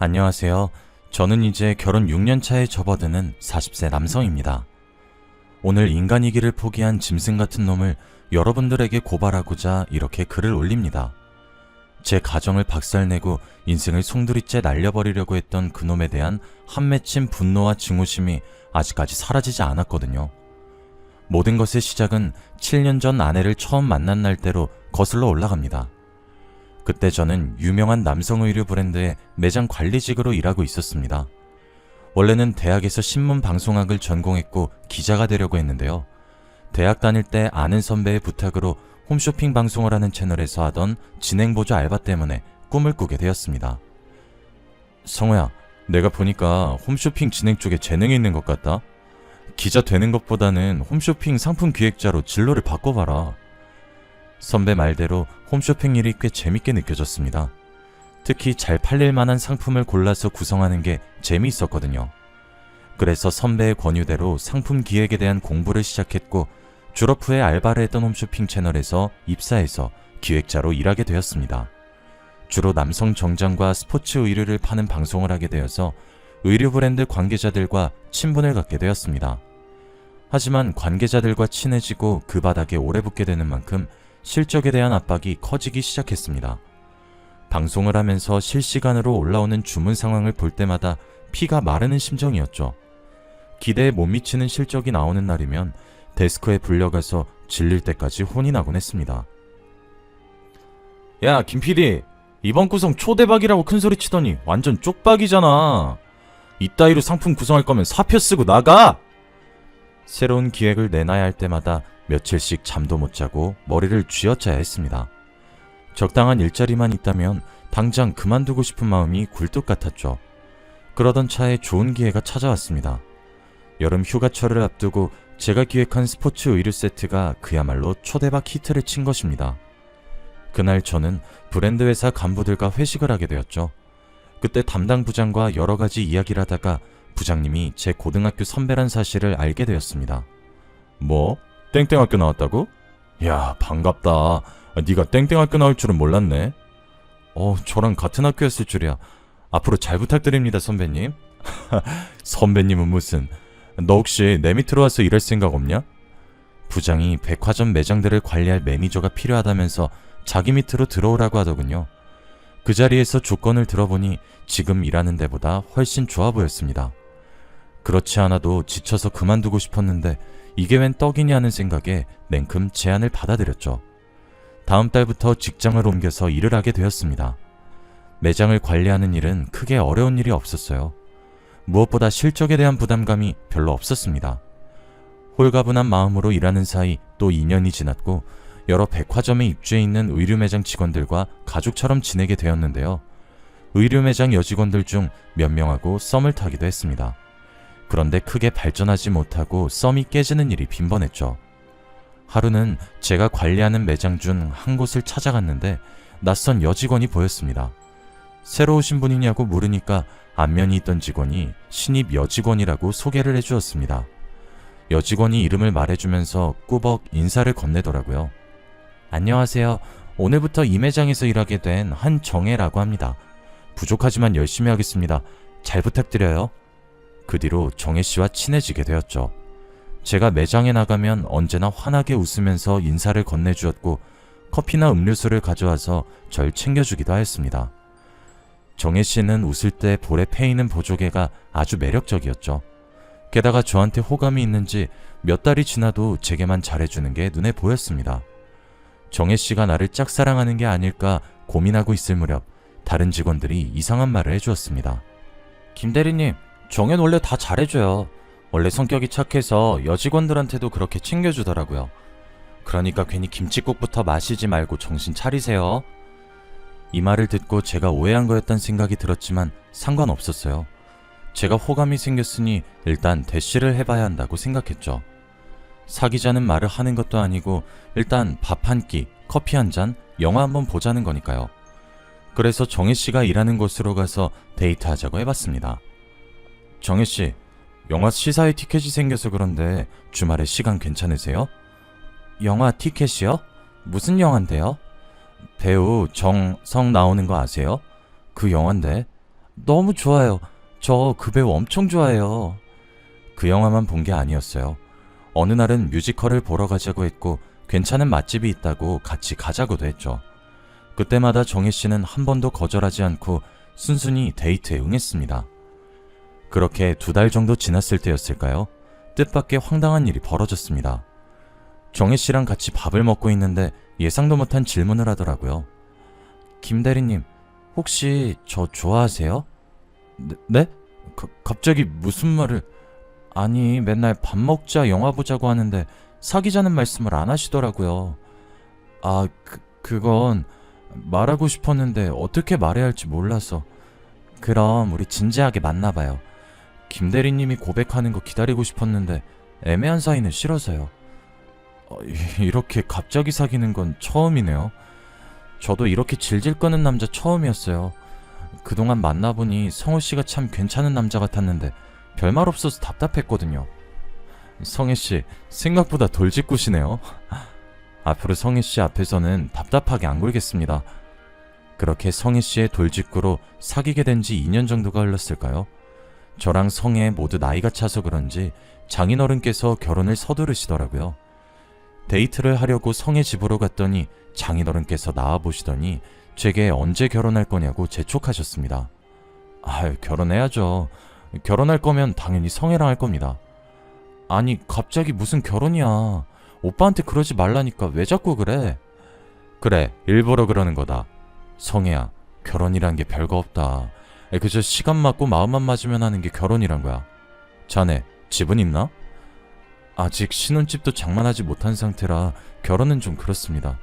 안녕하세요. 저는 이제 결혼 6년 차에 접어드는 40세 남성입니다. 오늘 인간이기를 포기한 짐승 같은 놈을 여러분들에게 고발하고자 이렇게 글을 올립니다. 제 가정을 박살내고 인생을 송두리째 날려버리려고 했던 그놈에 대한 한 맺힌 분노와 증오심이 아직까지 사라지지 않았거든요. 모든 것의 시작은 7년 전 아내를 처음 만난 날대로 거슬러 올라갑니다. 그때 저는 유명한 남성 의류 브랜드의 매장 관리직으로 일하고 있었습니다. 원래는 대학에서 신문방송학을 전공했고 기자가 되려고 했는데요. 대학 다닐 때 아는 선배의 부탁으로 홈쇼핑 방송을 하는 채널에서 하던 진행보조 알바 때문에 꿈을 꾸게 되었습니다. 성호야, 내가 보니까 홈쇼핑 진행 쪽에 재능이 있는 것 같다. 기자 되는 것보다는 홈쇼핑 상품 기획자로 진로를 바꿔봐라. 선배 말대로 홈쇼핑 일이 꽤 재밌게 느껴졌습니다. 특히 잘 팔릴 만한 상품을 골라서 구성하는 게 재미있었거든요. 그래서 선배의 권유대로 상품 기획에 대한 공부를 시작했고 졸업 후에 알바를 했던 홈쇼핑 채널에서 입사해서 기획자로 일하게 되었습니다. 주로 남성 정장과 스포츠 의류를 파는 방송을 하게 되어서 의류 브랜드 관계자들과 친분을 갖게 되었습니다. 하지만 관계자들과 친해지고 그 바닥에 오래 붙게 되는 만큼 실적에 대한 압박이 커지기 시작했습니다. 방송을 하면서 실시간으로 올라오는 주문 상황을 볼 때마다 피가 마르는 심정이었죠. 기대에 못 미치는 실적이 나오는 날이면 데스크에 불려가서 질릴 때까지 혼이 나곤 했습니다. 야, 김PD, 이번 구성 초대박이라고 큰소리 치더니 완전 쪽박이잖아. 이따위로 상품 구성할 거면 사표 쓰고 나가! 새로운 기획을 내놔야 할 때마다 며칠씩 잠도 못 자고 머리를 쥐어짜야 했습니다. 적당한 일자리만 있다면 당장 그만두고 싶은 마음이 굴뚝 같았죠. 그러던 차에 좋은 기회가 찾아왔습니다. 여름 휴가철을 앞두고 제가 기획한 스포츠 의류 세트가 그야말로 초대박 히트를 친 것입니다. 그날 저는 브랜드 회사 간부들과 회식을 하게 되었죠. 그때 담당 부장과 여러 가지 이야기를 하다가 부장님이 제 고등학교 선배란 사실을 알게 되었습니다. 뭐? 땡땡학교 나왔다고? 야, 반갑다. 네가 땡땡학교 나올 줄은 몰랐네. 저랑 같은 학교였을 줄이야. 앞으로 잘 부탁드립니다, 선배님. 선배님은 무슨. 너 혹시 내 밑으로 와서 일할 생각 없냐? 부장이 백화점 매장들을 관리할 매니저가 필요하다면서 자기 밑으로 들어오라고 하더군요. 그 자리에서 조건을 들어보니 지금 일하는 데보다 훨씬 좋아 보였습니다. 그렇지 않아도 지쳐서 그만두고 싶었는데 이게 웬 떡이냐 하는 생각에 냉큼 제안을 받아들였죠. 다음 달부터 직장을 옮겨서 일을 하게 되었습니다. 매장을 관리하는 일은 크게 어려운 일이 없었어요. 무엇보다 실적에 대한 부담감이 별로 없었습니다. 홀가분한 마음으로 일하는 사이 또 2년이 지났고 여러 백화점에 입주해 있는 의류 매장 직원들과 가족처럼 지내게 되었는데요. 의류 매장 여직원들 중 몇 명하고 썸을 타기도 했습니다. 그런데 크게 발전하지 못하고 썸이 깨지는 일이 빈번했죠. 하루는 제가 관리하는 매장 중 한 곳을 찾아갔는데 낯선 여직원이 보였습니다. 새로 오신 분이냐고 물으니까 안면이 있던 직원이 신입 여직원이라고 소개를 해주었습니다. 여직원이 이름을 말해주면서 꾸벅 인사를 건네더라고요. 안녕하세요. 오늘부터 이 매장에서 일하게 된 한정혜라고 합니다. 부족하지만 열심히 하겠습니다. 잘 부탁드려요. 그 뒤로 정혜씨와 친해지게 되었죠. 제가 매장에 나가면 언제나 환하게 웃으면서 인사를 건네주었고 커피나 음료수를 가져와서 절 챙겨주기도 하였습니다. 정혜씨는 웃을 때 볼에 패이는 보조개가 아주 매력적이었죠. 게다가 저한테 호감이 있는지 몇 달이 지나도 제게만 잘해주는 게 눈에 보였습니다. 정혜씨가 나를 짝사랑하는 게 아닐까 고민하고 있을 무렵 다른 직원들이 이상한 말을 해주었습니다. 김대리님, 정혜는 원래 다 잘해줘요. 원래 성격이 착해서 여직원들한테도 그렇게 챙겨주더라고요. 그러니까 괜히 김칫국부터 마시지 말고 정신 차리세요. 이 말을 듣고 제가 오해한 거였단 생각이 들었지만 상관없었어요. 제가 호감이 생겼으니 일단 대시를 해봐야 한다고 생각했죠. 사귀자는 말을 하는 것도 아니고 일단 밥 한 끼, 커피 한 잔, 영화 한번 보자는 거니까요. 그래서 정혜씨가 일하는 곳으로 가서 데이트하자고 해봤습니다. 정혜씨, 영화 시사회 티켓이 생겨서 그런데 주말에 시간 괜찮으세요? 영화 티켓이요? 무슨 영화인데요? 배우 정성 나오는 거 아세요? 그 영화인데. 너무 좋아요. 저 그 배우 엄청 좋아해요. 그 영화만 본 게 아니었어요. 어느 날은 뮤지컬을 보러 가자고 했고 괜찮은 맛집이 있다고 같이 가자고도 했죠. 그때마다 정혜 씨는 한 번도 거절하지 않고 순순히 데이트에 응했습니다. 그렇게 2달 정도 지났을 때였을까요? 뜻밖의 황당한 일이 벌어졌습니다. 정혜 씨랑 같이 밥을 먹고 있는데 예상도 못한 질문을 하더라고요. 김 대리님, 혹시 저 좋아하세요? 네? 갑자기 무슨 말을... 아니, 맨날 밥 먹자, 영화 보자고 하는데 사귀자는 말씀을 안 하시더라고요. 아, 그건 말하고 싶었는데 어떻게 말해야 할지 몰라서. 그럼 우리 진지하게 만나봐요. 김 대리님이 고백하는 거 기다리고 싶었는데 애매한 사이는 싫어서요. 이렇게 갑자기 사귀는 건 처음이네요. 저도 이렇게 질질 끄는 남자 처음이었어요. 그동안 만나보니 성우씨가 참 괜찮은 남자 같았는데 별말 없어서 답답했거든요. 성혜씨, 생각보다 돌직구시네요. 앞으로 성혜씨 앞에서는 답답하게 안 굴겠습니다. 그렇게 성혜씨의 돌직구로 사귀게 된 지 2년 정도가 흘렀을까요? 저랑 성혜 모두 나이가 차서 그런지 장인어른께서 결혼을 서두르시더라고요. 데이트를 하려고 성혜 집으로 갔더니 장인어른께서 나와보시더니 제게 언제 결혼할 거냐고 재촉하셨습니다. 결혼해야죠. 결혼할 거면 당연히 성혜랑 할 겁니다. 아니, 갑자기 무슨 결혼이야. 오빠한테 그러지 말라니까 왜 자꾸 그래? 그래, 일부러 그러는 거다. 성혜야, 결혼이란 게 별거 없다. 그저 시간 맞고 마음만 맞으면 하는 게 결혼이란 거야. 자네, 집은 있나? 아직 신혼집도 장만하지 못한 상태라 결혼은 좀 그렇습니다.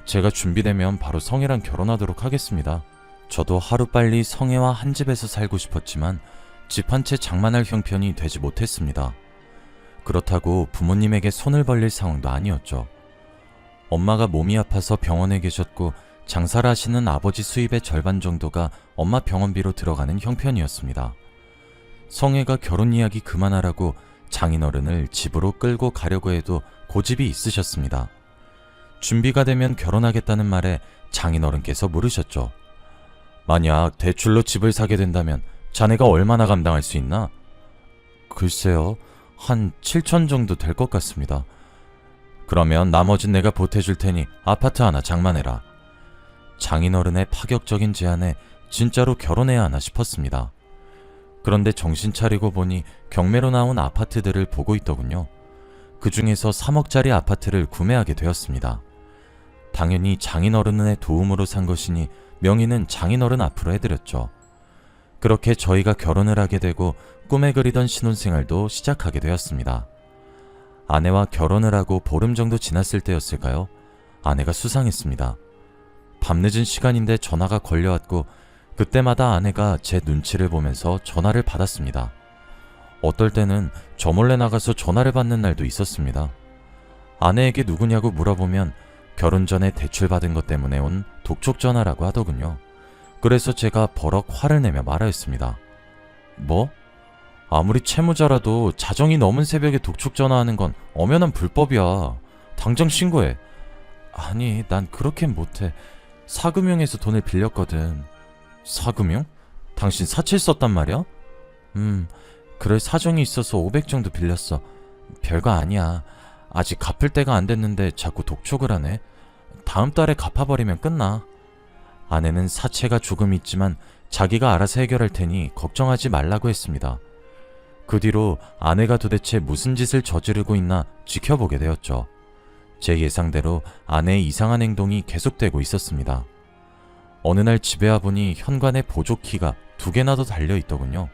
제가 준비되면 바로 성혜랑 결혼하도록 하겠습니다. 저도 하루빨리 성혜와 한 집에서 살고 싶었지만 집 한 채 장만할 형편이 되지 못했습니다. 그렇다고 부모님에게 손을 벌릴 상황도 아니었죠. 엄마가 몸이 아파서 병원에 계셨고 장사를 하시는 아버지 수입의 절반 정도가 엄마 병원비로 들어가는 형편이었습니다. 성혜가 결혼 이야기 그만하라고 장인어른을 집으로 끌고 가려고 해도 고집이 있으셨습니다. 준비가 되면 결혼하겠다는 말에 장인어른께서 물으셨죠. 만약 대출로 집을 사게 된다면 자네가 얼마나 감당할 수 있나? 글쎄요, 한 7천 정도 될 것 같습니다. 그러면 나머진 내가 보태줄 테니 아파트 하나 장만해라. 장인어른의 파격적인 제안에 진짜로 결혼해야 하나 싶었습니다. 그런데 정신 차리고 보니 경매로 나온 아파트들을 보고 있더군요. 그 중에서 3억짜리 아파트를 구매하게 되었습니다. 당연히 장인어른의 도움으로 산 것이니 명의는 장인어른 앞으로 해드렸죠. 그렇게 저희가 결혼을 하게 되고 꿈에 그리던 신혼생활도 시작하게 되었습니다. 아내와 결혼을 하고 보름 정도 지났을 때였을까요? 아내가 수상했습니다. 밤늦은 시간인데 전화가 걸려왔고 그때마다 아내가 제 눈치를 보면서 전화를 받았습니다. 어떨 때는 저 몰래 나가서 전화를 받는 날도 있었습니다. 아내에게 누구냐고 물어보면 결혼 전에 대출받은 것 때문에 온 독촉 전화라고 하더군요. 그래서 제가 버럭 화를 내며 말하였습니다. 뭐? 아무리 채무자라도 자정이 넘은 새벽에 독촉 전화하는 건 엄연한 불법이야. 당장 신고해. 아니, 난 그렇게는 못해. 사금융에서 돈을 빌렸거든. 사금융? 당신 사채 썼단 말이야? 그럴 사정이 있어서 500 정도 빌렸어. 별거 아니야. 아직 갚을 때가 안 됐는데 자꾸 독촉을 하네. 다음 달에 갚아버리면 끝나. 아내는 사채가 조금 있지만 자기가 알아서 해결할 테니 걱정하지 말라고 했습니다. 그 뒤로 아내가 도대체 무슨 짓을 저지르고 있나 지켜보게 되었죠. 제 예상대로 아내의 이상한 행동이 계속되고 있었습니다. 어느 날 집에 와보니 현관에 보조키가 2개나 더 달려있더군요.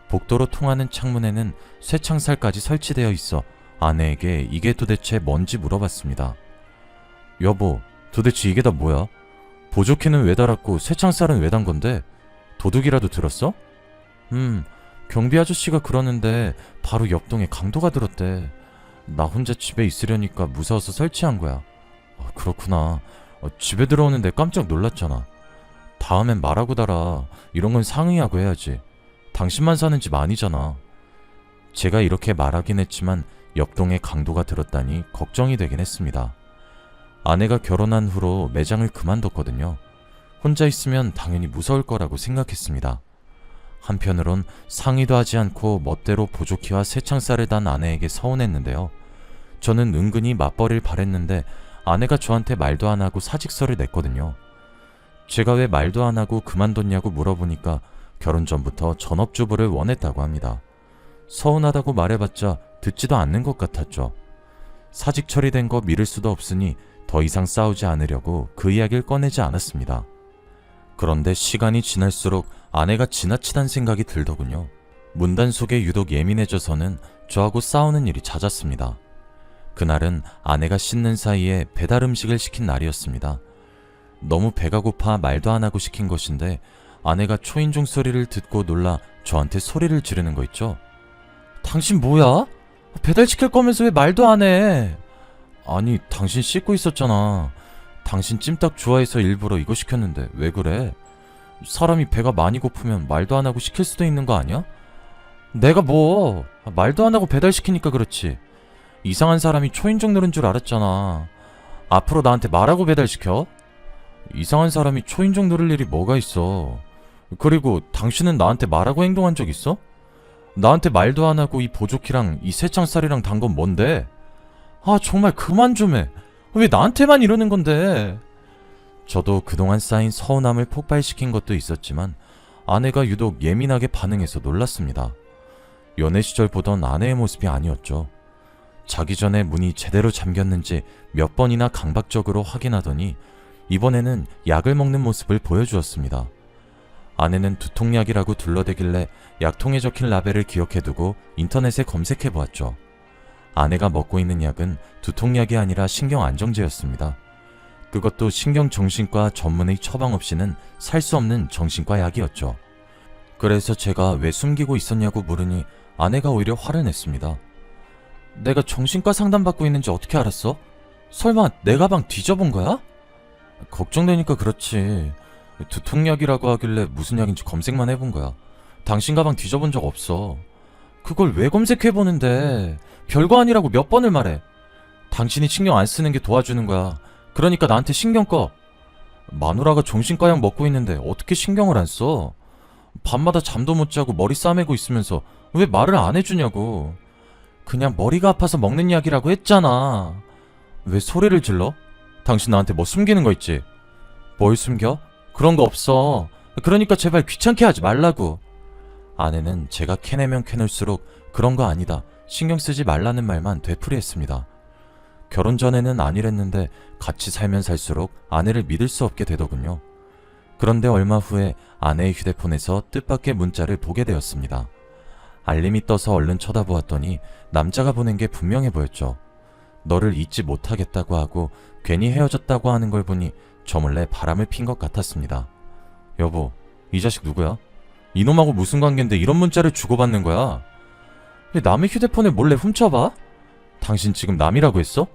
복도로 통하는 창문에는 쇠창살까지 설치되어 있어 아내에게 이게 도대체 뭔지 물어봤습니다. 여보, 도대체 이게 다 뭐야? 보조키는 왜 달았고 쇠창살은 왜 단 건데? 도둑이라도 들었어? 경비 아저씨가 그러는데 바로 옆동에 강도가 들었대. 나 혼자 집에 있으려니까 무서워서 설치한 거야. 그렇구나. 집에 들어오는데 깜짝 놀랐잖아. 다음엔 말하고 달아. 이런 건 상의하고 해야지. 당신만 사는 집 아니잖아. 제가 이렇게 말하긴 했지만 옆동에 강도가 들었다니 걱정이 되긴 했습니다. 아내가 결혼한 후로 매장을 그만뒀거든요. 혼자 있으면 당연히 무서울 거라고 생각했습니다. 한편으론 상의도 하지 않고 멋대로 보조키와 새창살을 단 아내에게 서운했는데요. 저는 은근히 맞벌이를 바랬는데 아내가 저한테 말도 안 하고 사직서를 냈거든요. 제가 왜 말도 안 하고 그만뒀냐고 물어보니까 결혼 전부터 전업주부를 원했다고 합니다. 서운하다고 말해봤자 듣지도 않는 것 같았죠. 사직 처리된 거 미룰 수도 없으니 더 이상 싸우지 않으려고 그 이야기를 꺼내지 않았습니다. 그런데 시간이 지날수록 아내가 지나치단 생각이 들더군요. 문단 속에 유독 예민해져서는 저하고 싸우는 일이 잦았습니다. 그날은 아내가 씻는 사이에 배달 음식을 시킨 날이었습니다. 너무 배가 고파 말도 안 하고 시킨 것인데 아내가 초인종 소리를 듣고 놀라 저한테 소리를 지르는 거 있죠. 당신 뭐야? 배달시킬 거면서 왜 말도 안 해? 아니, 당신 씻고 있었잖아. 당신 찜닭 좋아해서 일부러 이거 시켰는데 왜 그래? 사람이 배가 많이 고프면 말도 안 하고 시킬 수도 있는 거 아니야? 내가 뭐 말도 안 하고 배달시키니까 그렇지. 이상한 사람이 초인종 누른 줄 알았잖아. 앞으로 나한테 말하고 배달시켜? 이상한 사람이 초인종 누를 일이 뭐가 있어. 그리고 당신은 나한테 말하고 행동한 적 있어? 나한테 말도 안 하고 이 보조키랑 이 새창살이랑 단 건 뭔데? 아, 정말 그만 좀 해. 왜 나한테만 이러는 건데? 저도 그동안 쌓인 서운함을 폭발시킨 것도 있었지만 아내가 유독 예민하게 반응해서 놀랐습니다. 연애 시절 보던 아내의 모습이 아니었죠. 자기 전에 문이 제대로 잠겼는지 몇 번이나 강박적으로 확인하더니 이번에는 약을 먹는 모습을 보여주었습니다. 아내는 두통약이라고 둘러대길래 약통에 적힌 라벨을 기억해두고 인터넷에 검색해보았죠. 아내가 먹고 있는 약은 두통약이 아니라 신경안정제였습니다. 그것도 신경정신과 전문의 처방 없이는 살 수 없는 정신과 약이었죠. 그래서 제가 왜 숨기고 있었냐고 물으니 아내가 오히려 화를 냈습니다. 내가 정신과 상담받고 있는지 어떻게 알았어? 설마 내 가방 뒤져본 거야? 걱정되니까 그렇지. 두통약이라고 하길래 무슨 약인지 검색만 해본 거야. 당신 가방 뒤져본 적 없어. 그걸 왜 검색해보는데? 별거 아니라고 몇 번을 말해. 당신이 신경 안 쓰는 게 도와주는 거야. 그러니까 나한테 신경 꺼. 마누라가 정신과 약 먹고 있는데 어떻게 신경을 안 써? 밤마다 잠도 못 자고 머리 싸매고 있으면서 왜 말을 안 해주냐고. 그냥 머리가 아파서 먹는 약이라고 했잖아. 왜 소리를 질러? 당신 나한테 뭐 숨기는 거 있지? 뭘 숨겨? 그런 거 없어. 그러니까 제발 귀찮게 하지 말라고. 아내는 제가 캐내면 캐낼수록 그런 거 아니다, 신경 쓰지 말라는 말만 되풀이했습니다. 결혼 전에는 아니랬는데 같이 살면 살수록 아내를 믿을 수 없게 되더군요. 그런데 얼마 후에 아내의 휴대폰에서 뜻밖의 문자를 보게 되었습니다. 알림이 떠서 얼른 쳐다보았더니 남자가 보낸 게 분명해 보였죠. 너를 잊지 못하겠다고 하고 괜히 헤어졌다고 하는 걸 보니 저 몰래 바람을 핀 것 같았습니다. 여보, 이 자식 누구야? 이놈하고 무슨 관계인데 이런 문자를 주고받는 거야? 왜 남의 휴대폰을 몰래 훔쳐봐? 당신 지금 남이라고 했어?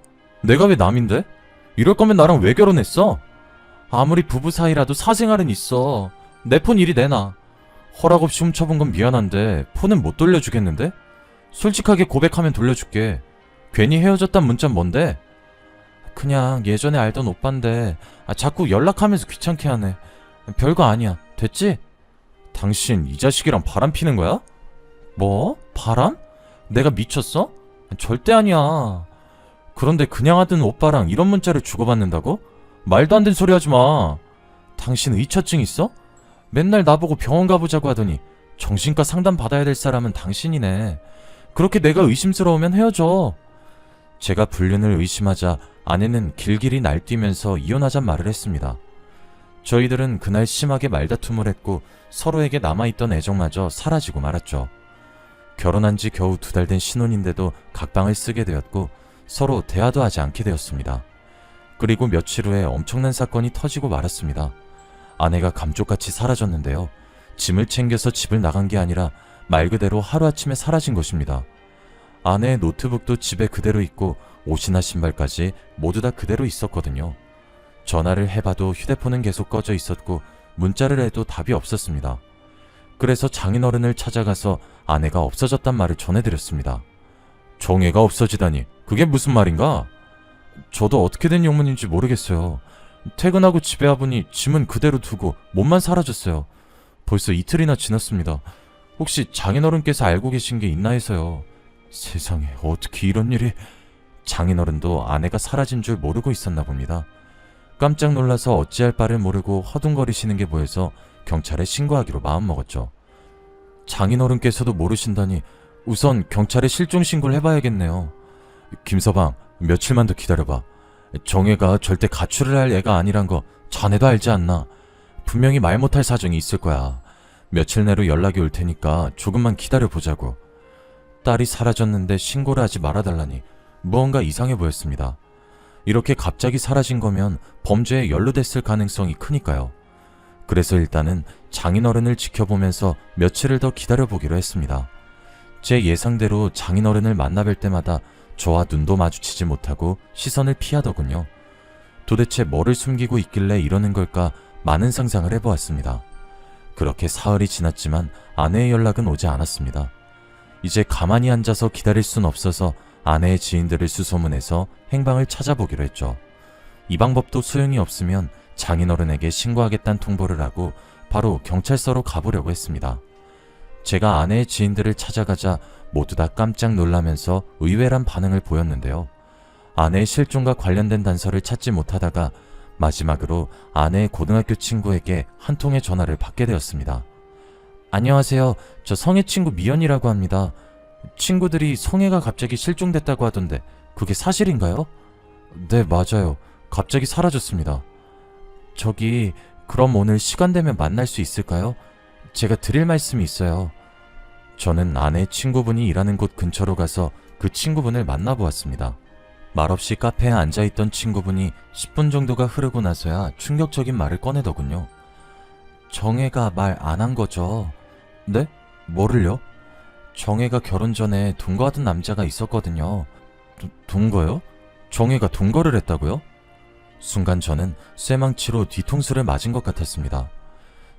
내가 왜 남인데? 이럴 거면 나랑 왜 결혼했어? 아무리 부부 사이라도 사생활은 있어. 내 폰 이리 내놔. 허락 없이 훔쳐본 건 미안한데 폰은 못 돌려주겠는데? 솔직하게 고백하면 돌려줄게. 괜히 헤어졌단 문자는 뭔데? 그냥 예전에 알던 오빠인데 자꾸 연락하면서 귀찮게 하네. 별거 아니야. 됐지? 당신 이 자식이랑 바람 피는 거야? 뭐? 바람? 내가 미쳤어? 절대 아니야. 그런데 그냥 하던 오빠랑 이런 문자를 주고받는다고? 말도 안 되는 소리 하지 마. 당신 의처증 있어? 맨날 나보고 병원 가보자고 하더니 정신과 상담 받아야 될 사람은 당신이네. 그렇게 내가 의심스러우면 헤어져. 제가 불륜을 의심하자 아내는 길길이 날뛰면서 이혼하잔 말을 했습니다. 저희들은 그날 심하게 말다툼을 했고 서로에게 남아있던 애정마저 사라지고 말았죠. 결혼한 지 겨우 2달 된 신혼인데도 각방을 쓰게 되었고 서로 대화도 하지 않게 되었습니다. 그리고 며칠 후에 엄청난 사건이 터지고 말았습니다. 아내가 감쪽같이 사라졌는데요. 짐을 챙겨서 집을 나간 게 아니라 말 그대로 하루아침에 사라진 것입니다. 아내의 노트북도 집에 그대로 있고 옷이나 신발까지 모두 다 그대로 있었거든요. 전화를 해봐도 휴대폰은 계속 꺼져 있었고 문자를 해도 답이 없었습니다. 그래서 장인어른을 찾아가서 아내가 없어졌단 말을 전해드렸습니다. 정애가 없어지다니 그게 무슨 말인가? 저도 어떻게 된 영문인지 모르겠어요. 퇴근하고 집에 와보니 짐은 그대로 두고 몸만 사라졌어요. 벌써 이틀이나 지났습니다. 혹시 장인어른께서 알고 계신 게 있나 해서요. 세상에, 어떻게 이런 일이... 장인어른도 아내가 사라진 줄 모르고 있었나 봅니다. 깜짝 놀라서 어찌할 바를 모르고 허둥거리시는 게 보여서 경찰에 신고하기로 마음먹었죠. 장인어른께서도 모르신다니 우선 경찰에 실종 신고를 해봐야겠네요. 김서방, 며칠만 더 기다려봐. 정혜가 절대 가출을 할 애가 아니란 거 자네도 알지 않나? 분명히 말 못할 사정이 있을 거야. 며칠 내로 연락이 올 테니까 조금만 기다려보자고. 딸이 사라졌는데 신고를 하지 말아달라니 무언가 이상해 보였습니다. 이렇게 갑자기 사라진 거면 범죄에 연루됐을 가능성이 크니까요. 그래서 일단은 장인어른을 지켜보면서 며칠을 더 기다려보기로 했습니다. 제 예상대로 장인어른을 만나뵐 때마다 저와 눈도 마주치지 못하고 시선을 피하더군요. 도대체 뭐를 숨기고 있길래 이러는 걸까 많은 상상을 해보았습니다. 그렇게 사흘이 지났지만 아내의 연락은 오지 않았습니다. 이제 가만히 앉아서 기다릴 순 없어서 아내의 지인들을 수소문해서 행방을 찾아보기로 했죠. 이 방법도 소용이 없으면 장인어른에게 신고하겠다는 통보를 하고 바로 경찰서로 가보려고 했습니다. 제가 아내의 지인들을 찾아가자 모두 다 깜짝 놀라면서 의외란 반응을 보였는데요. 아내의 실종과 관련된 단서를 찾지 못하다가 마지막으로 아내의 고등학교 친구에게 한 통의 전화를 받게 되었습니다. 안녕하세요. 저 성혜 친구 미연이라고 합니다. 친구들이 성혜가 갑자기 실종됐다고 하던데 그게 사실인가요? 네, 맞아요. 갑자기 사라졌습니다. 저기, 그럼 오늘 시간 되면 만날 수 있을까요? 제가 드릴 말씀이 있어요. 저는 아내의 친구분이 일하는 곳 근처로 가서 그 친구분을 만나보았습니다. 말없이 카페에 앉아있던 친구분이 10분 정도가 흐르고 나서야 충격적인 말을 꺼내더군요. 정혜가 말 안 한 거죠? 네? 뭐를요? 정혜가 결혼 전에 동거하던 남자가 있었거든요. 동거요? 정혜가 동거를 했다고요? 순간 저는 쇠망치로 뒤통수를 맞은 것 같았습니다.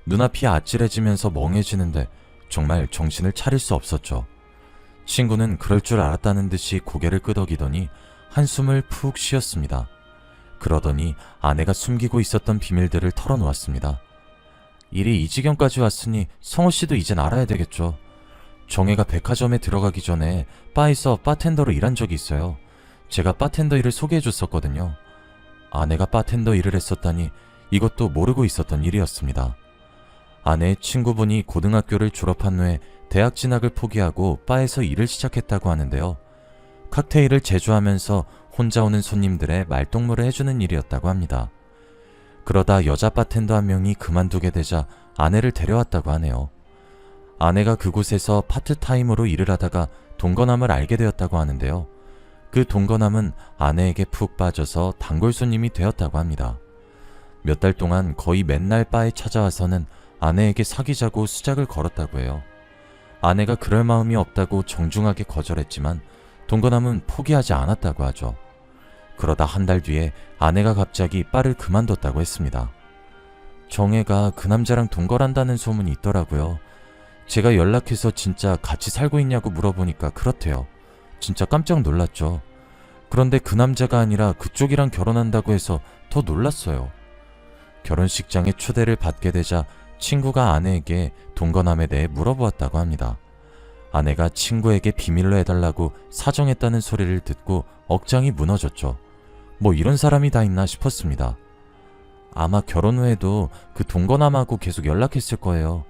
눈앞이 아찔해지면서 멍해지는데 정말 정신을 차릴 수 없었죠. 친구는 그럴 줄 알았다는 듯이 고개를 끄덕이더니 한숨을 푹 쉬었습니다. 그러더니 아내가 숨기고 있었던 비밀들을 털어놓았습니다. 일이 이 지경까지 왔으니 성호씨도 이젠 알아야 되겠죠. 정혜가 백화점에 들어가기 전에 바에서 바텐더로 일한 적이 있어요. 제가 바텐더 일을 소개해줬었거든요. 아내가 바텐더 일을 했었다니 이것도 모르고 있었던 일이었습니다. 아내의 친구분이 고등학교를 졸업한 후에 대학 진학을 포기하고 바에서 일을 시작했다고 하는데요. 칵테일을 제조하면서 혼자 오는 손님들의 말동무를 해주는 일이었다고 합니다. 그러다 여자 바텐더 한 명이 그만두게 되자 아내를 데려왔다고 하네요. 아내가 그곳에서 파트타임으로 일을 하다가 동거남을 알게 되었다고 하는데요. 그 동거남은 아내에게 푹 빠져서 단골 손님이 되었다고 합니다. 몇 달 동안 거의 맨날 바에 찾아와서는 아내에게 사귀자고 수작을 걸었다고 해요. 아내가 그럴 마음이 없다고 정중하게 거절했지만 동거남은 포기하지 않았다고 하죠. 그러다 한 달 뒤에 아내가 갑자기 바를 그만뒀다고 했습니다. 정혜가 그 남자랑 동거란다는 소문이 있더라고요. 제가 연락해서 진짜 같이 살고 있냐고 물어보니까 그렇대요. 진짜 깜짝 놀랐죠. 그런데 그 남자가 아니라 그쪽이랑 결혼한다고 해서 더 놀랐어요. 결혼식장에 초대를 받게 되자 친구가 아내에게 동거남에 대해 물어보았다고 합니다. 아내가 친구에게 비밀로 해달라고 사정했다는 소리를 듣고 억장이 무너졌죠. 뭐 이런 사람이 다 있나 싶었습니다. 아마 결혼 후에도 그 동거남하고 계속 연락했을 거예요.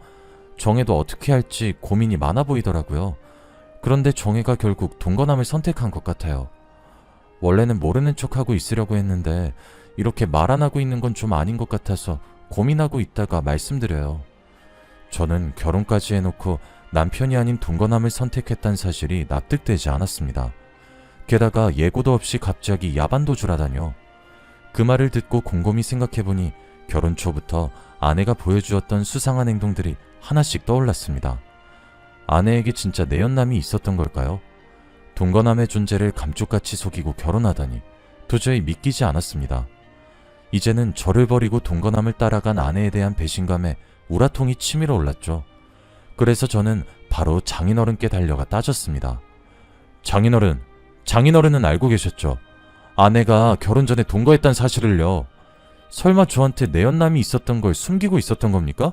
정혜도 어떻게 할지 고민이 많아 보이더라고요. 그런데 정혜가 결국 동거남을 선택한 것 같아요. 원래는 모르는 척하고 있으려고 했는데 이렇게 말 안 하고 있는 건 좀 아닌 것 같아서 고민하고 있다가 말씀드려요. 저는 결혼까지 해놓고 남편이 아닌 동거남을 선택했다는 사실이 납득되지 않았습니다. 게다가 예고도 없이 갑자기 야반도주를 하다뇨. 그 말을 듣고 곰곰이 생각해보니 결혼 초부터 아내가 보여주었던 수상한 행동들이 하나씩 떠올랐습니다. 아내에게 진짜 내연남이 있었던 걸까요? 동거남의 존재를 감쪽같이 속이고 결혼하다니 도저히 믿기지 않았습니다. 이제는 저를 버리고 동거남을 따라간 아내에 대한 배신감에 우라통이 치밀어 올랐죠. 그래서 저는 바로 장인어른께 달려가 따졌습니다. 장인어른은 알고 계셨죠? 아내가 결혼 전에 동거했다는 사실을요. 설마 저한테 내연남이 있었던 걸 숨기고 있었던 겁니까?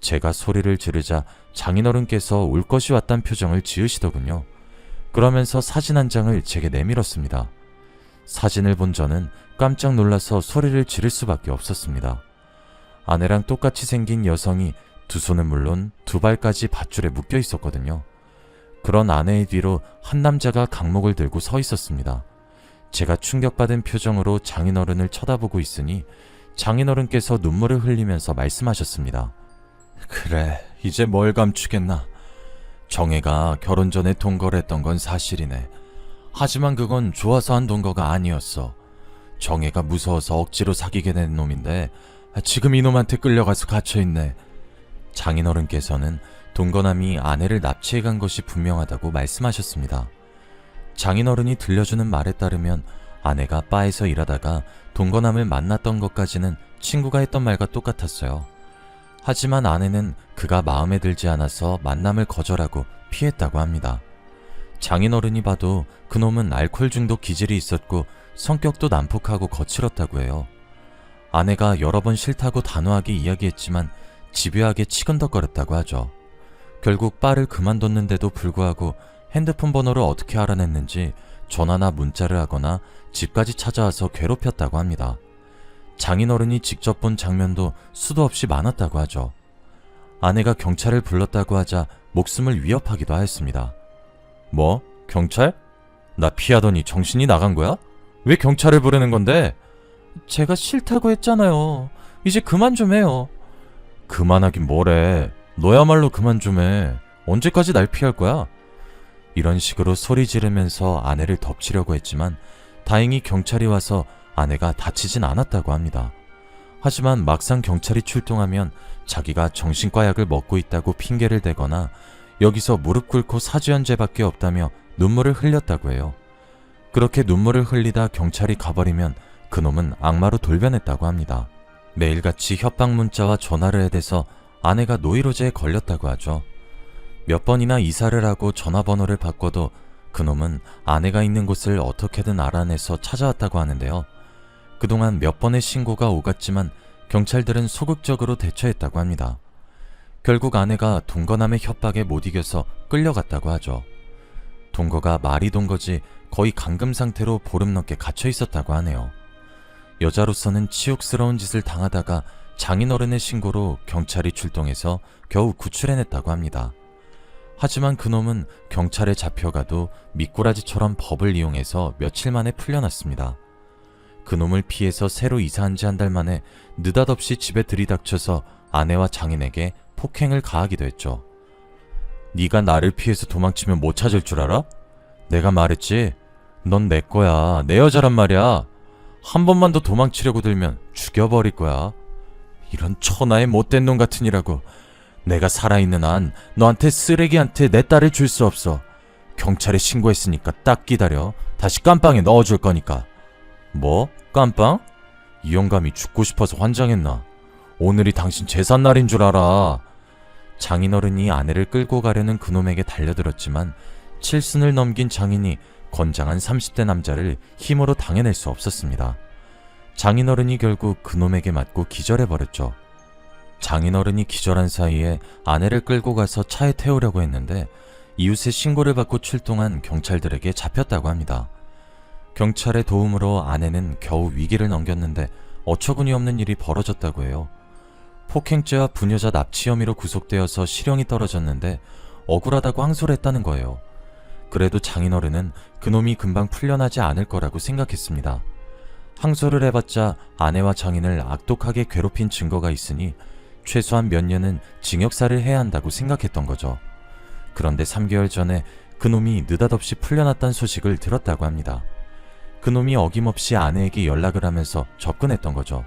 제가 소리를 지르자 장인어른께서 올 것이 왔단 표정을 지으시더군요. 그러면서 사진 한 장을 제게 내밀었습니다. 사진을 본 저는 깜짝 놀라서 소리를 지를 수밖에 없었습니다. 아내랑 똑같이 생긴 여성이 두 손은 물론 두 발까지 밧줄에 묶여 있었거든요. 그런 아내의 뒤로 한 남자가 강목을 들고 서 있었습니다. 제가 충격받은 표정으로 장인어른을 쳐다보고 있으니 장인어른께서 눈물을 흘리면서 말씀하셨습니다. 그래, 이제 뭘 감추겠나. 정혜가 결혼 전에 동거를 했던 건 사실이네. 하지만 그건 좋아서 한 동거가 아니었어. 정혜가 무서워서 억지로 사귀게 된 놈인데 지금 이놈한테 끌려가서 갇혀있네. 장인어른께서는 동거남이 아내를 납치해 간 것이 분명하다고 말씀하셨습니다. 장인어른이 들려주는 말에 따르면 아내가 바에서 일하다가 동거남을 만났던 것까지는 친구가 했던 말과 똑같았어요. 하지만 아내는 그가 마음에 들지 않아서 만남을 거절하고 피했다고 합니다. 장인어른이 봐도 그놈은 알코올 중독 기질이 있었고 성격도 난폭하고 거칠었다고 해요. 아내가 여러 번 싫다고 단호하게 이야기했지만 집요하게 치근덕거렸다고 하죠. 결국 바를 그만뒀는데도 불구하고 핸드폰 번호를 어떻게 알아냈는지 전화나 문자를 하거나 집까지 찾아와서 괴롭혔다고 합니다. 장인어른이 직접 본 장면도 수도 없이 많았다고 하죠. 아내가 경찰을 불렀다고 하자 목숨을 위협하기도 하였습니다. 뭐? 경찰? 나 피하더니 정신이 나간 거야? 왜 경찰을 부르는 건데? 제가 싫다고 했잖아요. 이제 그만 좀 해요. 그만하긴 뭐래. 너야말로 그만 좀 해. 언제까지 날 피할 거야? 이런 식으로 소리 지르면서 아내를 덮치려고 했지만 다행히 경찰이 와서 아내가 다치진 않았다고 합니다. 하지만 막상 경찰이 출동하면 자기가 정신과 약을 먹고 있다고 핑계를 대거나 여기서 무릎 꿇고 사죄한 죄밖에 없다며 눈물을 흘렸다고 해요. 그렇게 눈물을 흘리다 경찰이 가버리면 그놈은 악마로 돌변했다고 합니다. 매일같이 협박 문자와 전화를 해대서 아내가 노이로제에 걸렸다고 하죠. 몇 번이나 이사를 하고 전화번호를 바꿔도 그놈은 아내가 있는 곳을 어떻게든 알아내서 찾아왔다고 하는데요. 그동안 몇 번의 신고가 오갔지만 경찰들은 소극적으로 대처했다고 합니다. 결국 아내가 동거남의 협박에 못 이겨서 끌려갔다고 하죠. 동거가 말이 동거지 거의 감금 상태로 보름 넘게 갇혀 있었다고 하네요. 여자로서는 치욕스러운 짓을 당하다가 장인어른의 신고로 경찰이 출동해서 겨우 구출해냈다고 합니다. 하지만 그놈은 경찰에 잡혀가도 미꾸라지처럼 법을 이용해서 며칠 만에 풀려났습니다. 그놈을 피해서 새로 이사한 지 한 달 만에 느닷없이 집에 들이닥쳐서 아내와 장인에게 폭행을 가하기도 했죠. 네가 나를 피해서 도망치면 못 찾을 줄 알아? 내가 말했지. 넌 내 거야. 내 여자란 말이야. 한 번만 더 도망치려고 들면 죽여버릴 거야. 이런 천하의 못된 놈 같으니라고. 내가 살아있는 한 너한테 쓰레기한테 내 딸을 줄 수 없어. 경찰에 신고했으니까 딱 기다려. 다시 깜빵에 넣어줄 거니까. 뭐? 깜빵? 이 영감이 죽고 싶어서 환장했나? 오늘이 당신 제삿날인 줄 알아. 장인어른이 아내를 끌고 가려는 그놈에게 달려들었지만 칠순을 넘긴 장인이 건장한 30대 남자를 힘으로 당해낼 수 없었습니다. 장인어른이 결국 그놈에게 맞고 기절해버렸죠. 장인어른이 기절한 사이에 아내를 끌고 가서 차에 태우려고 했는데 이웃의 신고를 받고 출동한 경찰들에게 잡혔다고 합니다. 경찰의 도움으로 아내는 겨우 위기를 넘겼는데 어처구니 없는 일이 벌어졌다고 해요. 폭행죄와 부녀자 납치 혐의로 구속되어서 실형이 떨어졌는데 억울하다고 항소를 했다는 거예요. 그래도 장인어른은 그놈이 금방 풀려나지 않을 거라고 생각했습니다. 항소를 해봤자 아내와 장인을 악독하게 괴롭힌 증거가 있으니 최소한 몇 년은 징역살을 해야 한다고 생각했던 거죠. 그런데 3개월 전에 그놈이 느닷없이 풀려났다는 소식을 들었다고 합니다. 그놈이 어김없이 아내에게 연락을 하면서 접근했던 거죠.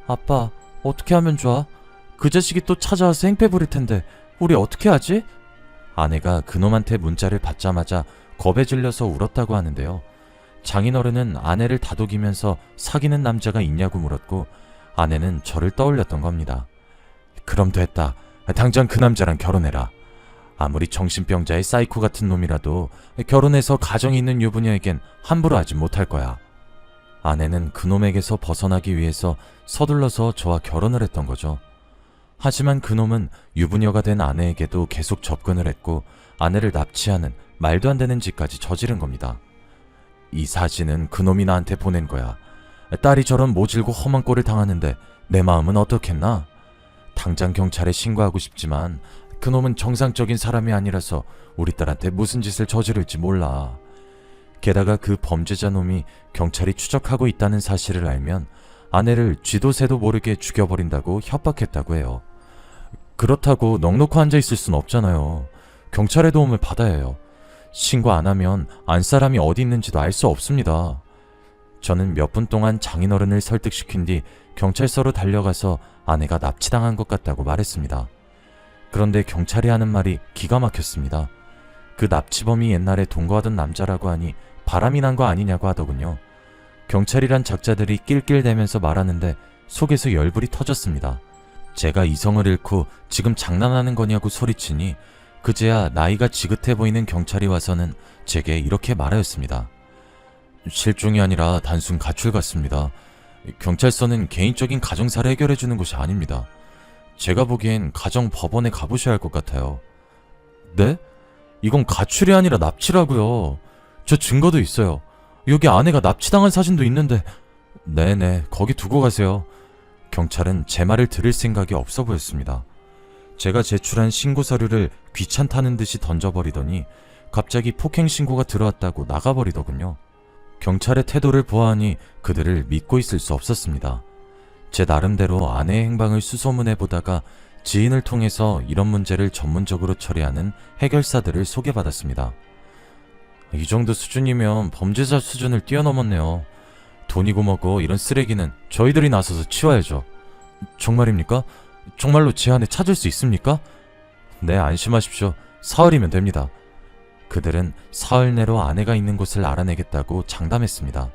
아빠, 어떻게 하면 좋아? 그 자식이 또 찾아와서 행패 부릴 텐데 우리 어떻게 하지? 아내가 그놈한테 문자를 받자마자 겁에 질려서 울었다고 하는데요. 장인어른은 아내를 다독이면서 사귀는 남자가 있냐고 물었고 아내는 저를 떠올렸던 겁니다. 그럼 됐다. 당장 그 남자랑 결혼해라. 아무리 정신병자의 사이코 같은 놈이라도 결혼해서 가정이 있는 유부녀에겐 함부로 하지 못할 거야. 아내는 그놈에게서 벗어나기 위해서 서둘러서 저와 결혼을 했던 거죠. 하지만 그놈은 유부녀가 된 아내에게도 계속 접근을 했고 아내를 납치하는 말도 안 되는 짓까지 저지른 겁니다. 이 사진은 그놈이 나한테 보낸 거야. 딸이 저런 모질고 험한 꼴을 당하는데 내 마음은 어떻겠나? 당장 경찰에 신고하고 싶지만 그놈은 정상적인 사람이 아니라서 우리 딸한테 무슨 짓을 저지를지 몰라. 게다가 그 범죄자 놈이 경찰이 추적하고 있다는 사실을 알면 아내를 쥐도 새도 모르게 죽여버린다고 협박했다고 해요. 그렇다고 넋놓고 앉아있을 순 없잖아요. 경찰의 도움을 받아야 해요. 신고 안 하면 안 사람이 어디 있는지도 알 수 없습니다. 저는 몇 분 동안 장인어른을 설득시킨 뒤 경찰서로 달려가서 아내가 납치당한 것 같다고 말했습니다. 그런데 경찰이 하는 말이 기가 막혔습니다. 그 납치범이 옛날에 동거하던 남자라고 하니 바람이 난 거 아니냐고 하더군요. 경찰이란 작자들이 낄낄대면서 말하는데 속에서 열불이 터졌습니다. 제가 이성을 잃고 지금 장난하는 거냐고 소리치니 그제야 나이가 지긋해 보이는 경찰이 와서는 제게 이렇게 말하였습니다. 실종이 아니라 단순 가출 같습니다. 경찰서는 개인적인 가정사를 해결해주는 곳이 아닙니다. 제가 보기엔 가정법원에 가보셔야 할 것 같아요. 네? 이건 가출이 아니라 납치라고요. 저 증거도 있어요. 여기 아내가 납치당한 사진도 있는데. 네네, 거기 두고 가세요. 경찰은 제 말을 들을 생각이 없어 보였습니다. 제가 제출한 신고 서류를 귀찮다는 듯이 던져버리더니 갑자기 폭행 신고가 들어왔다고 나가버리더군요. 경찰의 태도를 보아하니 그들을 믿고 있을 수 없었습니다. 제 나름대로 아내의 행방을 수소문해 보다가 지인을 통해서 이런 문제를 전문적으로 처리하는 해결사들을 소개받았습니다. 이 정도 수준이면 범죄자 수준을 뛰어넘었네요. 돈이고 뭐고 이런 쓰레기는 저희들이 나서서 치워야죠. 정말입니까? 정말로 제 아내 찾을 수 있습니까? 네, 안심하십시오. 사흘이면 됩니다. 그들은 사흘 내로 아내가 있는 곳을 알아내겠다고 장담했습니다.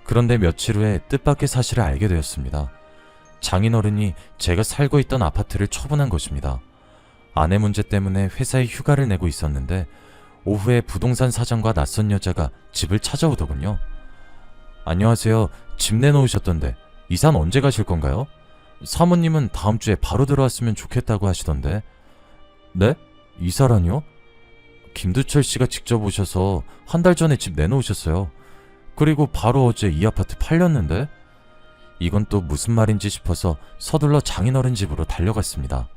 그런데 며칠 후에 뜻밖의 사실을 알게 되었습니다. 장인어른이 제가 살고 있던 아파트를 처분한 것입니다. 아내 문제 때문에 회사에 휴가를 내고 있었는데 오후에 부동산 사장과 낯선 여자가 집을 찾아오더군요. 안녕하세요. 집 내놓으셨던데 이사는 언제 가실 건가요? 사모님은 다음 주에 바로 들어왔으면 좋겠다고 하시던데. 네? 이사라니요? 김두철 씨가 직접 오셔서 한 달 전에 집 내놓으셨어요. 그리고 바로 어제 이 아파트 팔렸는데? 이건 또 무슨 말인지 싶어서 서둘러 장인어른 집으로 달려갔습니다.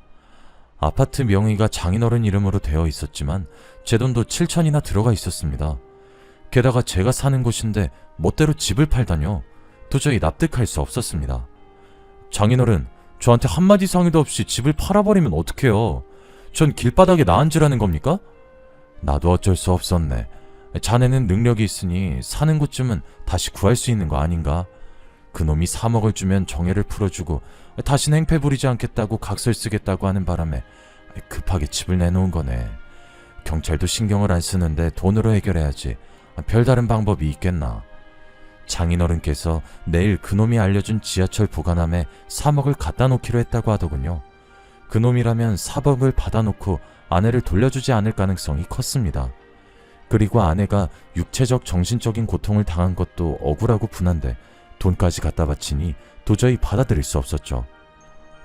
아파트 명의가 장인어른 이름으로 되어 있었지만 제 돈도 7천이나 들어가 있었습니다. 게다가 제가 사는 곳인데 멋대로 집을 팔다뇨. 도저히 납득할 수 없었습니다. 장인어른, 저한테 한마디 상의도 없이 집을 팔아버리면 어떡해요? 전 길바닥에 나앉으라는 겁니까? 나도 어쩔 수 없었네. 자네는 능력이 있으니 사는 곳쯤은 다시 구할 수 있는 거 아닌가? 그놈이 3억을 주면 정해를 풀어주고 다시는 행패 부리지 않겠다고 각서를 쓰겠다고 하는 바람에 급하게 집을 내놓은 거네. 경찰도 신경을 안 쓰는데 돈으로 해결해야지. 별다른 방법이 있겠나. 장인어른께서 내일 그놈이 알려준 지하철 보관함에 3억을 갖다 놓기로 했다고 하더군요. 그놈이라면 4억을 받아놓고 아내를 돌려주지 않을 가능성이 컸습니다. 그리고 아내가 육체적 정신적인 고통을 당한 것도 억울하고 분한데 돈까지 갖다 바치니 도저히 받아들일 수 없었죠.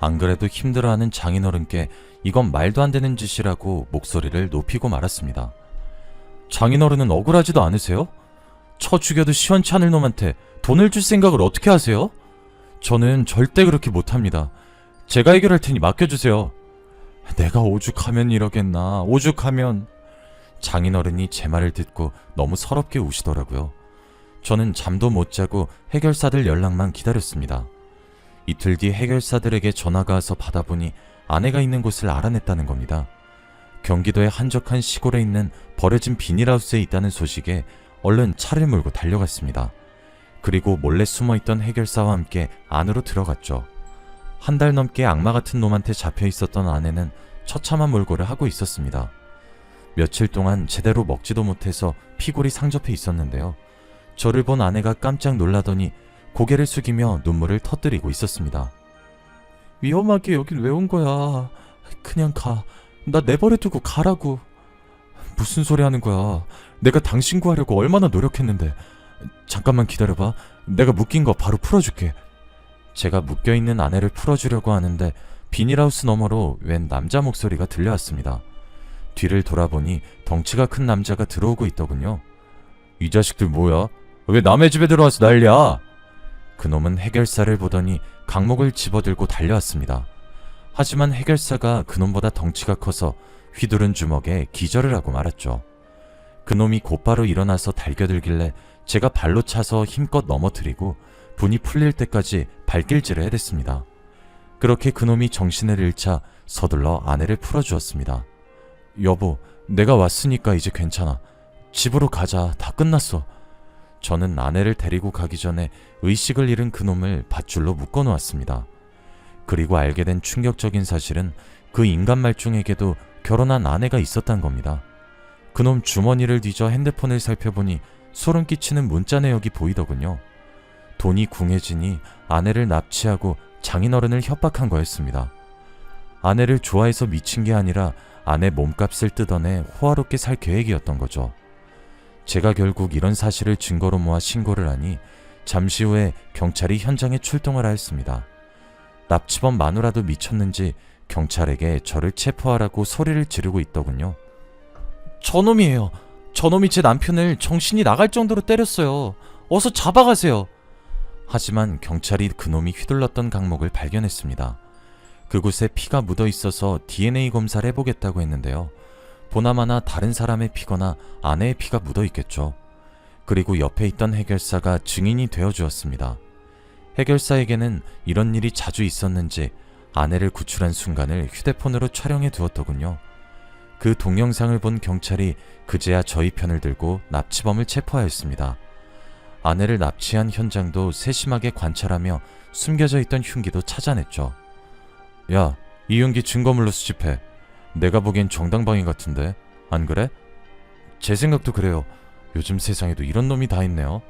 안 그래도 힘들어하는 장인어른께 이건 말도 안 되는 짓이라고 목소리를 높이고 말았습니다. 장인어른은 억울하지도 않으세요? 쳐 죽여도 시원치 않을 놈한테 돈을 줄 생각을 어떻게 하세요? 저는 절대 그렇게 못합니다. 제가 해결할 테니 맡겨주세요. 내가 오죽하면 이러겠나. 오죽하면. 장인어른이 제 말을 듣고 너무 서럽게 우시더라고요. 저는 잠도 못 자고 해결사들 연락만 기다렸습니다. 이틀 뒤 해결사들에게 전화가 와서 받아보니 아내가 있는 곳을 알아냈다는 겁니다. 경기도의 한적한 시골에 있는 버려진 비닐하우스에 있다는 소식에 얼른 차를 몰고 달려갔습니다. 그리고 몰래 숨어있던 해결사와 함께 안으로 들어갔죠. 한 달 넘게 악마 같은 놈한테 잡혀 있었던 아내는 처참한 몰골을 하고 있었습니다. 며칠 동안 제대로 먹지도 못해서 피골이 상접해 있었는데요. 저를 본 아내가 깜짝 놀라더니 고개를 숙이며 눈물을 터뜨리고 있었습니다. 위험하게 여긴 왜 온 거야? 그냥 가. 나 내버려두고 가라고. 무슨 소리 하는 거야? 내가 당신 구하려고 얼마나 노력했는데. 잠깐만 기다려봐. 내가 묶인 거 바로 풀어줄게. 제가 묶여있는 아내를 풀어주려고 하는데 비닐하우스 너머로 웬 남자 목소리가 들려왔습니다. 뒤를 돌아보니 덩치가 큰 남자가 들어오고 있더군요. 이 자식들 뭐야? 왜 남의 집에 들어와서 난리야? 그놈은 해결사를 보더니 강목을 집어들고 달려왔습니다. 하지만 해결사가 그놈보다 덩치가 커서 휘두른 주먹에 기절을 하고 말았죠. 그놈이 곧바로 일어나서 달겨들길래 제가 발로 차서 힘껏 넘어뜨리고 분이 풀릴 때까지 발길질을 해댔습니다. 그렇게 그놈이 정신을 잃자 서둘러 아내를 풀어주었습니다. 여보, 내가 왔으니까 이제 괜찮아. 집으로 가자. 다 끝났어. 저는 아내를 데리고 가기 전에 의식을 잃은 그놈을 밧줄로 묶어놓았습니다. 그리고 알게 된 충격적인 사실은 그 인간 말중에게도 결혼한 아내가 있었단 겁니다. 그놈 주머니를 뒤져 핸드폰을 살펴보니 소름 끼치는 문자 내역이 보이더군요. 돈이 궁해지니 아내를 납치하고 장인어른을 협박한 거였습니다. 아내를 좋아해서 미친 게 아니라 아내 몸값을 뜯어내 호화롭게 살 계획이었던 거죠. 제가 결국 이런 사실을 증거로 모아 신고를 하니 잠시 후에 경찰이 현장에 출동을 하였습니다. 납치범 마누라도 미쳤는지 경찰에게 저를 체포하라고 소리를 지르고 있더군요. 저놈이에요. 저놈이 제 남편을 정신이 나갈 정도로 때렸어요. 어서 잡아가세요. 하지만 경찰이 그놈이 휘둘렀던 강목을 발견했습니다. 그곳에 피가 묻어 있어서 DNA 검사를 해보겠다고 했는데요. 보나마나 다른 사람의 피거나 아내의 피가 묻어 있겠죠. 그리고 옆에 있던 해결사가 증인이 되어 주었습니다. 해결사에게는 이런 일이 자주 있었는지 아내를 구출한 순간을 휴대폰으로 촬영해 두었더군요. 그 동영상을 본 경찰이 그제야 저희 편을 들고 납치범을 체포하였습니다. 아내를 납치한 현장도 세심하게 관찰하며 숨겨져 있던 흉기도 찾아냈죠. 야, 이 흉기 증거물로 수집해. 내가 보기엔 정당방위 같은데, 안 그래? 제 생각도 그래요. 요즘 세상에도 이런 놈이 다 있네요.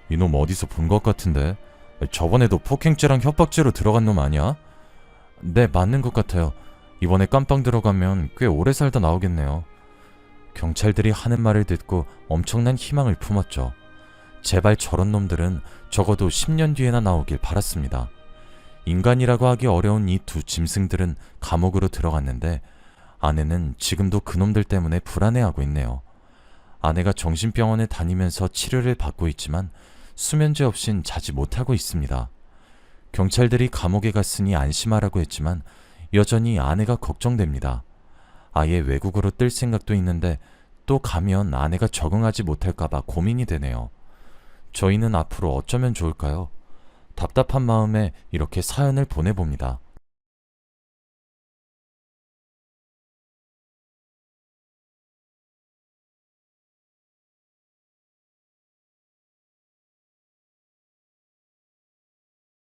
이놈 어디서 본 것 같은데. 저번에도 폭행죄랑 협박죄로 들어간 놈 아니야? 네, 맞는 것 같아요. 이번에 깜빵 들어가면 꽤 오래 살다 나오겠네요. 경찰들이 하는 말을 듣고 엄청난 희망을 품었죠. 제발 저런 놈들은 적어도 10년 뒤에나 나오길 바랐습니다. 인간이라고 하기 어려운 이 두 짐승들은 감옥으로 들어갔는데 아내는 지금도 그놈들 때문에 불안해하고 있네요. 아내가 정신병원에 다니면서 치료를 받고 있지만 수면제 없인 자지 못하고 있습니다. 경찰들이 감옥에 갔으니 안심하라고 했지만 여전히 아내가 걱정됩니다. 아예 외국으로 뜰 생각도 있는데 또 가면 아내가 적응하지 못할까봐 고민이 되네요. 저희는 앞으로 어쩌면 좋을까요? 답답한 마음에 이렇게 사연을 보내봅니다.